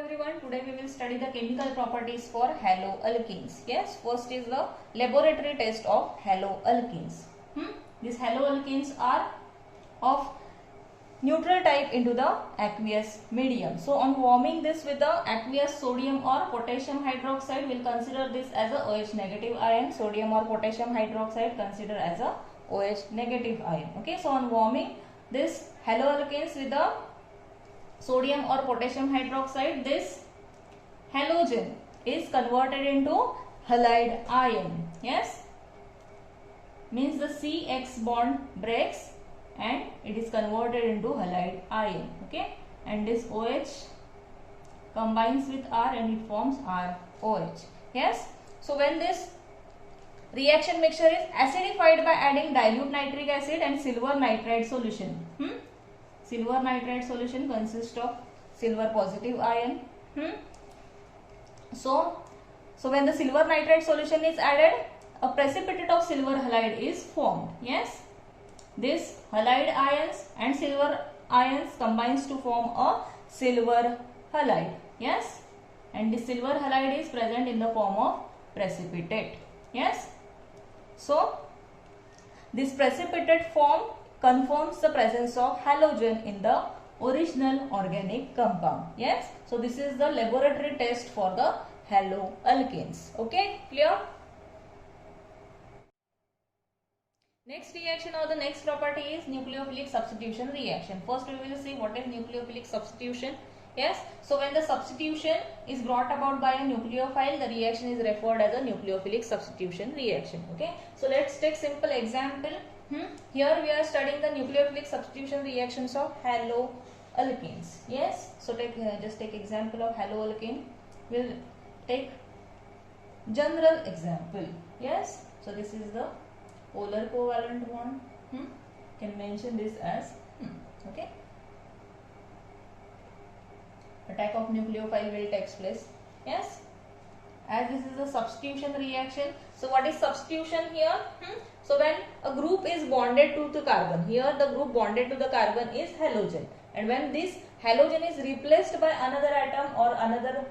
everyone, today we will study the chemical properties for haloalkenes. Yes, first is the laboratory test of haloalkenes. These haloalkenes are of neutral type into the aqueous medium. So on warming this with the aqueous sodium or potassium hydroxide, we will consider this as a OH negative ion. Sodium or potassium hydroxide consider as a OH negative ion. Okay, so on warming this haloalkenes with the sodium or potassium hydroxide, this halogen is converted into halide ion. Yes, means the CX bond breaks and it is converted into halide ion. Okay, and this OH combines with R and it forms ROH. Yes, so when this reaction mixture is acidified by adding dilute nitric acid and silver nitride solution. Silver nitride solution consists of silver positive ion. So when the silver nitride solution is added, a precipitate of silver halide is formed. Yes, this halide ions and silver ions combines to form a silver halide. Yes, and the silver halide is present in the form of precipitate. Yes, so this precipitate form confirms the presence of halogen in the original organic compound. Yes, so this is the laboratory test for the haloalkenes. Okay, clear? Next reaction or the next property is nucleophilic substitution reaction. First we will see what is nucleophilic substitution. Yes, so when the substitution is brought about by a nucleophile, the reaction is referred as a nucleophilic substitution reaction. Okay, so let's take simple example. Here we are studying the nucleophilic substitution reactions of haloalkenes. Yes, so just take example of haloalkane. We'll take general example. Yes, so this is the polar covalent bond. Can mention this as okay. Attack of nucleophile will take place. Yes, as this is a substitution reaction. So what is substitution here? So when a group is bonded to the carbon, here the group bonded to the carbon is halogen, and when this halogen is replaced by another atom or another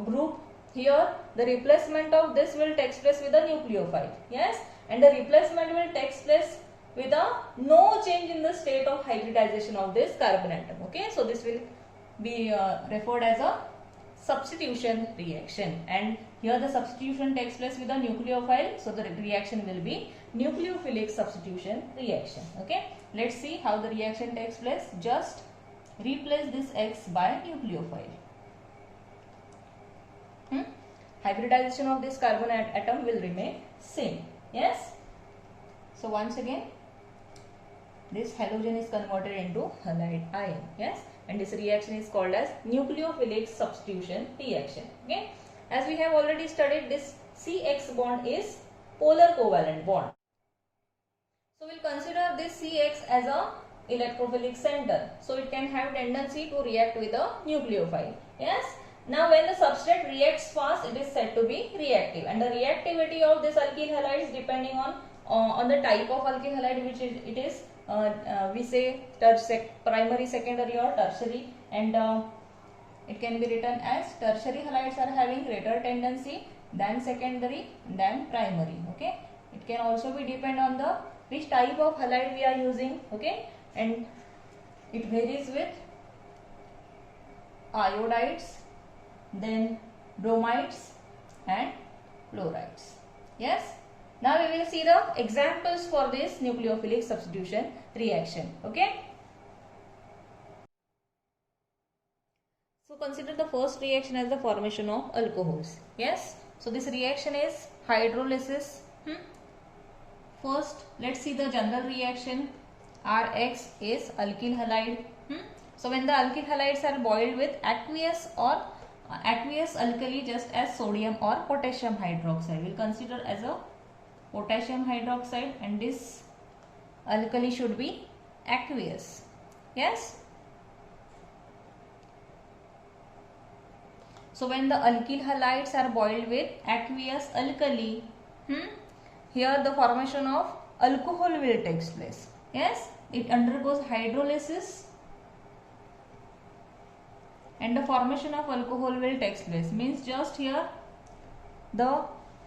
group, here the replacement of this will take place with a nucleophile. Yes, and the replacement will take place with a no change in the state of hybridization of this carbon atom. Okay, so this will be referred as a substitution reaction, and here the substitution takes place with a nucleophile, so the reaction will be nucleophilic substitution reaction. Okay, let's see how the reaction takes place. Just replace this X by nucleophile. Hybridization of this carbon atom will remain same. Yes, so once again this halogen is converted into halide ion. Yes, and this reaction is called as nucleophilic substitution reaction. Okay, as we have already studied, this CX bond is polar covalent bond. So we will consider this CX as a electrophilic center. So it can have tendency to react with a nucleophile. Yes. Now when the substrate reacts fast, it is said to be reactive, and the reactivity of this alkyl halides depending on the type of alkyl halide which it is. We say primary, secondary or tertiary, and it can be written as tertiary halides are having greater tendency than secondary than primary. Okay, it can also be depend on the which type of halide we are using. Okay, and it varies with iodides, then bromides and fluorides. Yes, now we will see the examples for this nucleophilic substitution reaction. Okay, so consider the first reaction as the formation of alcohols. Yes, so this reaction is hydrolysis. First let's see the general reaction. Rx is alkyl halide. So when the alkyl halides are boiled with aqueous or aqueous alkali, just as sodium or potassium hydroxide, we'll consider as a potassium hydroxide, and this alkali should be aqueous. Yes, so when the alkyl halides are boiled with aqueous alkali, here the formation of alcohol will take place. Yes, it undergoes hydrolysis and the formation of alcohol will take place. Means just here the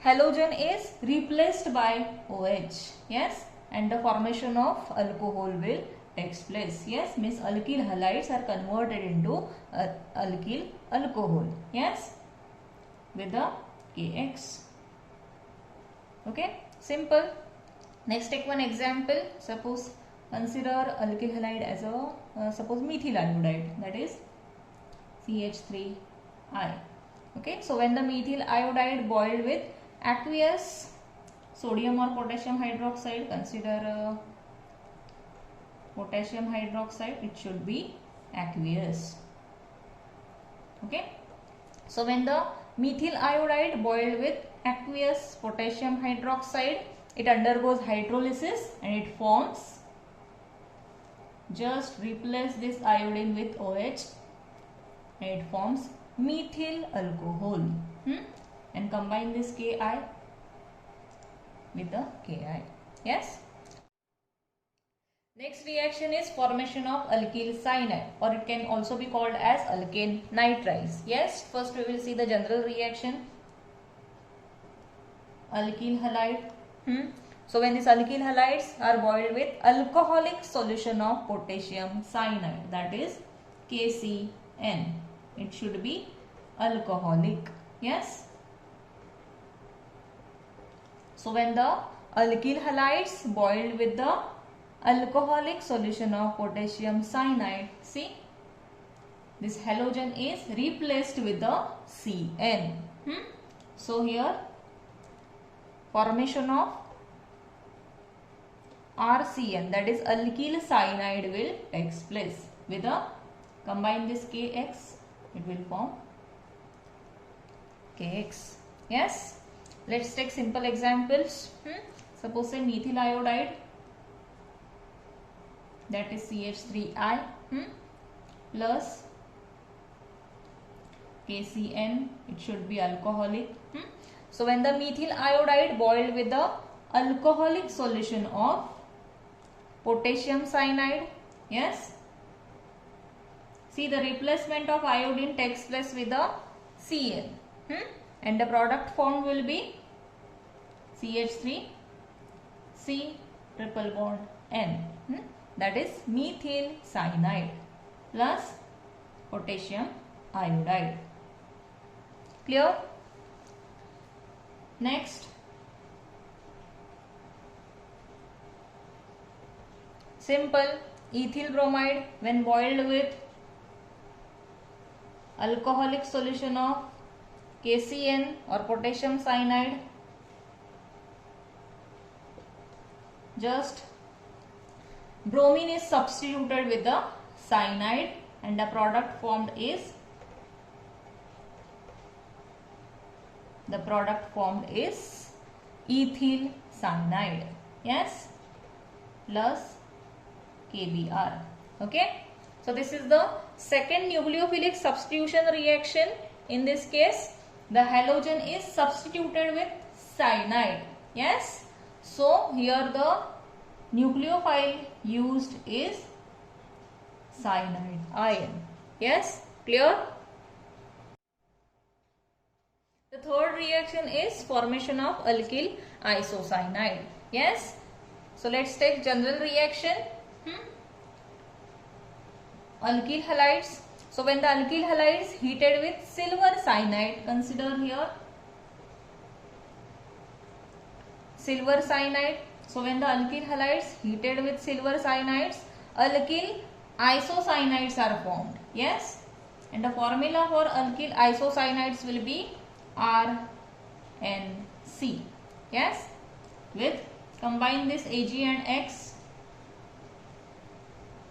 halogen is replaced by OH. Yes, and the formation of alcohol will takes place. Yes, means alkyl halides are converted into alkyl alcohol. Yes, with the KX. Okay, simple. Next, take one example. Suppose consider alkyl halide as a suppose methyl iodide, that is CH3I. Okay, so when the methyl iodide boiled with aqueous sodium or potassium hydroxide, consider potassium hydroxide, it should be aqueous. Okay, so when the methyl iodide boiled with aqueous potassium hydroxide, it undergoes hydrolysis and it forms, just replace this iodine with OH and it forms methyl alcohol, and combine this Ki with the Ki. Yes. Next reaction is formation of alkyl cyanide, or it can also be called as alkane nitrides. Yes, first we will see the general reaction. Alkyl halide. So when these alkyl halides are boiled with alcoholic solution of potassium cyanide, that is KCN, it should be alcoholic. Yes. So when the alkyl halides boiled with the alcoholic solution of potassium cyanide, see, this halogen is replaced with the CN. So here formation of RCN, that is alkyl cyanide, will take place. With a combine this KX, it will form KX. Yes. Let's take simple examples. Suppose say methyl iodide, that is CH3I, plus KCN, it should be alcoholic. So when the methyl iodide boiled with the alcoholic solution of potassium cyanide, yes, see, the replacement of iodine takes place with the Cn, and the product formed will be CH3 C triple bond N, that is methyl cyanide plus potassium iodide. Clear? Next, simple ethyl bromide when boiled with alcoholic solution of KCN or potassium cyanide, just bromine is substituted with the cyanide and the product formed is ethyl cyanide, yes, plus KBr. Okay, so this is the second nucleophilic substitution reaction. In this case, the halogen is substituted with cyanide. Yes, so here the nucleophile used is cyanide ion. Yes, clear? The third reaction is formation of alkyl isocyanide. Yes, so let's take general reaction. Alkyl halides. So when the alkyl halides heated with silver cyanide, consider here silver cyanide. So when the alkyl halides heated with silver cyanides, alkyl isocyanides are formed. Yes, and the formula for alkyl isocyanides will be RNC. Yes, with combine this Ag and X,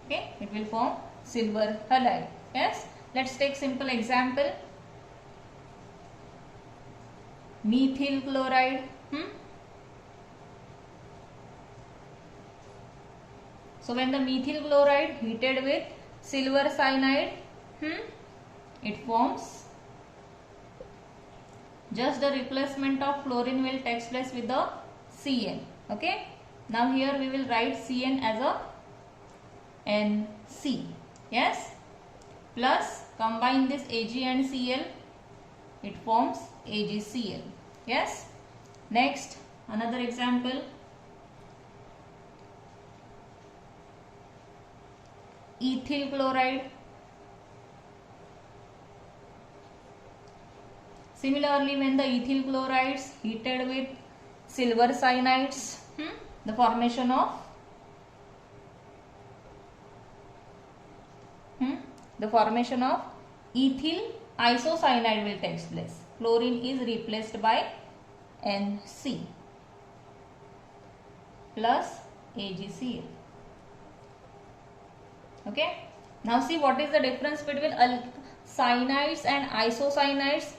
okay, it will form silver halide. Yes, let's take simple example. Methyl chloride. So when the methyl chloride heated with silver cyanide, it forms, just the replacement of fluorine will take place with the Cn. Okay, now here we will write Cn as a NC. Yes, plus combine this Ag and Cl, it forms AgCl. Yes. Next, another example, ethyl chloride. Similarly, when the ethyl chlorides heated with silver cyanides, the formation of ethyl isocyanide will take place. Chlorine is replaced by NC plus AgCl. Okay. Now see what is the difference between cyanides and isocyanides.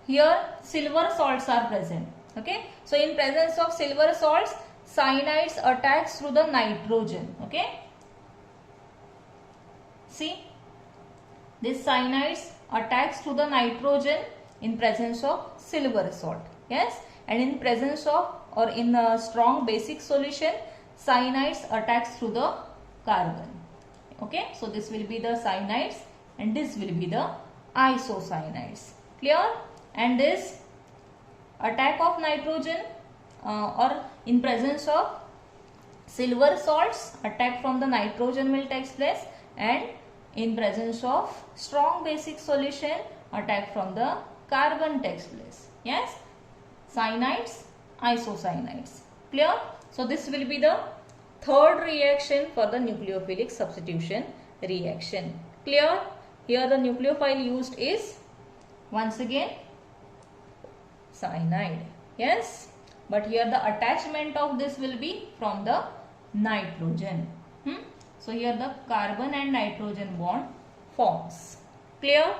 Here silver salts are present. Okay. So in presence of silver salts, cyanides attacks through the nitrogen. Okay. See, this cyanides attacks through the nitrogen in presence of silver salt. Yes. And in presence of or in a strong basic solution, cyanides attacks through the carbon. Okay. So this will be the cyanides and this will be the isocyanides. Clear? And this attack of nitrogen or in presence of silver salts, attack from the nitrogen will take place, and in presence of strong basic solution, attack from the carbon takes place. Yes, cyanides, isocyanides. Clear? So this will be the third reaction for the nucleophilic substitution reaction. Clear? Here the nucleophile used is once again cyanide. Yes, but here the attachment of this will be from the nitrogen. So here the carbon and nitrogen bond forms. Clear?